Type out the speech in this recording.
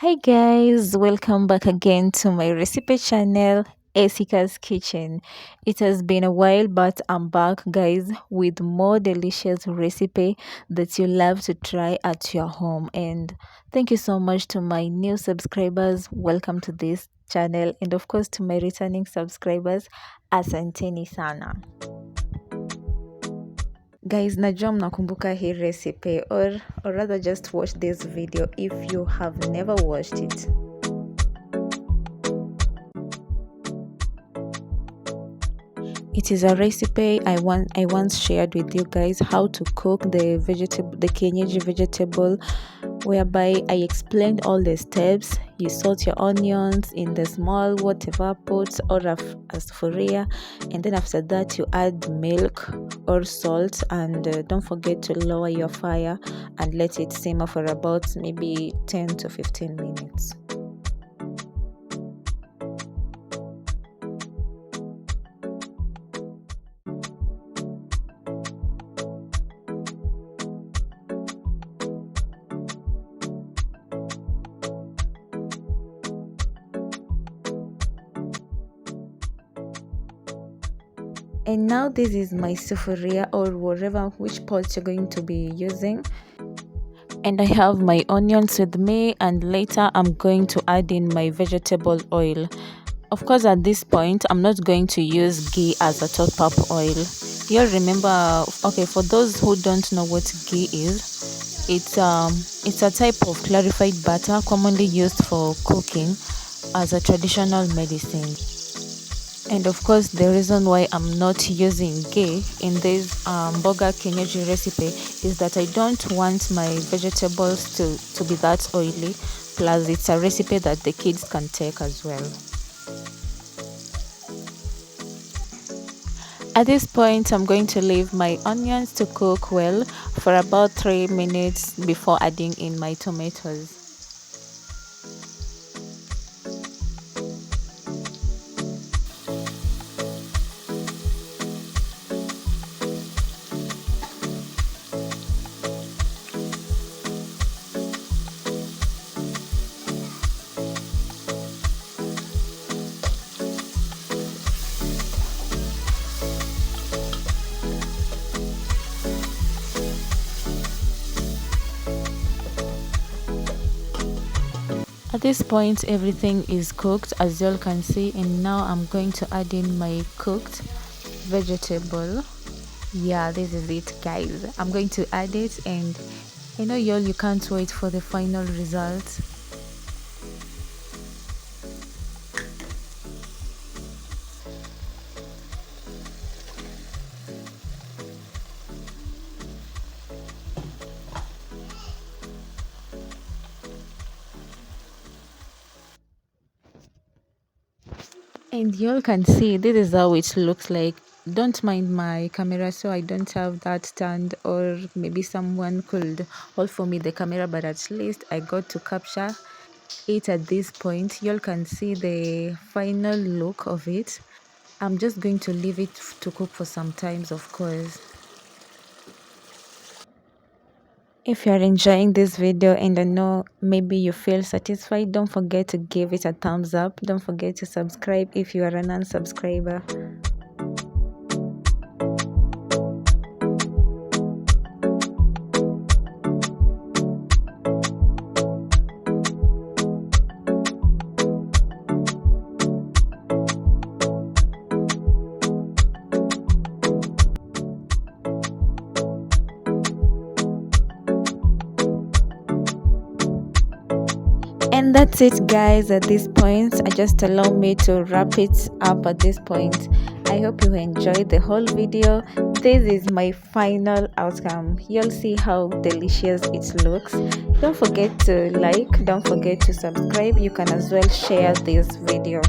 Hi guys, welcome back again to my recipe channel, Esika's Kitchen. It has been a while, but I'm back guys with more delicious recipe that you love to try at your home. And thank you so much to my new subscribers. Welcome to this channel, and of course to my returning subscribers, asanteni sana. Guys, najua mnakumbuka hii recipe, or rather just watch this video if you have never watched it. It is a recipe I once shared with you guys, how to cook the kienyeji vegetable, whereby I explained all the steps. You salt your onions in the small whatever pot or a sufuria, and then after that you add milk or salt, and don't forget to lower your fire and let it simmer for about maybe 10 to 15 minutes. And now this is my sufuria, or whatever which pot you're going to be using, and I have my onions with me, and later I'm going to add in my vegetable oil. Of course, at this point I'm not going to use ghee as a top-up oil. You'll remember, okay, for those who don't know what ghee is, it's a type of clarified butter commonly used for cooking as a traditional medicine. And of course, the reason why I'm not using ghee in this mboga kienyeji recipe is that I don't want my vegetables to be that oily. Plus, it's a recipe that the kids can take as well. At this point, I'm going to leave my onions to cook well for about 3 minutes before adding in my tomatoes. At this point, everything is cooked, as you all can see, and now I'm going to add in my cooked vegetable. Yeah, this is it guys. I'm going to add it, and I know you can't wait for the final result. And you all can see this is how it looks like. Don't mind my camera, so I don't have that stand, or maybe someone could hold for me the camera, but at least I got to capture it at this point. You all can see the final look of it. I'm just going to leave it to cook for some times, of course. If you're enjoying this video and I know maybe you feel satisfied, don't forget to give it a thumbs up. Don't forget to subscribe if you are a non-subscriber. And that's it guys. At this point, just allow me to wrap it up at this point. I hope you enjoyed the whole video. This is my final outcome. You'll see how delicious it looks. Don't forget to like, don't forget to subscribe. You can as well share this video.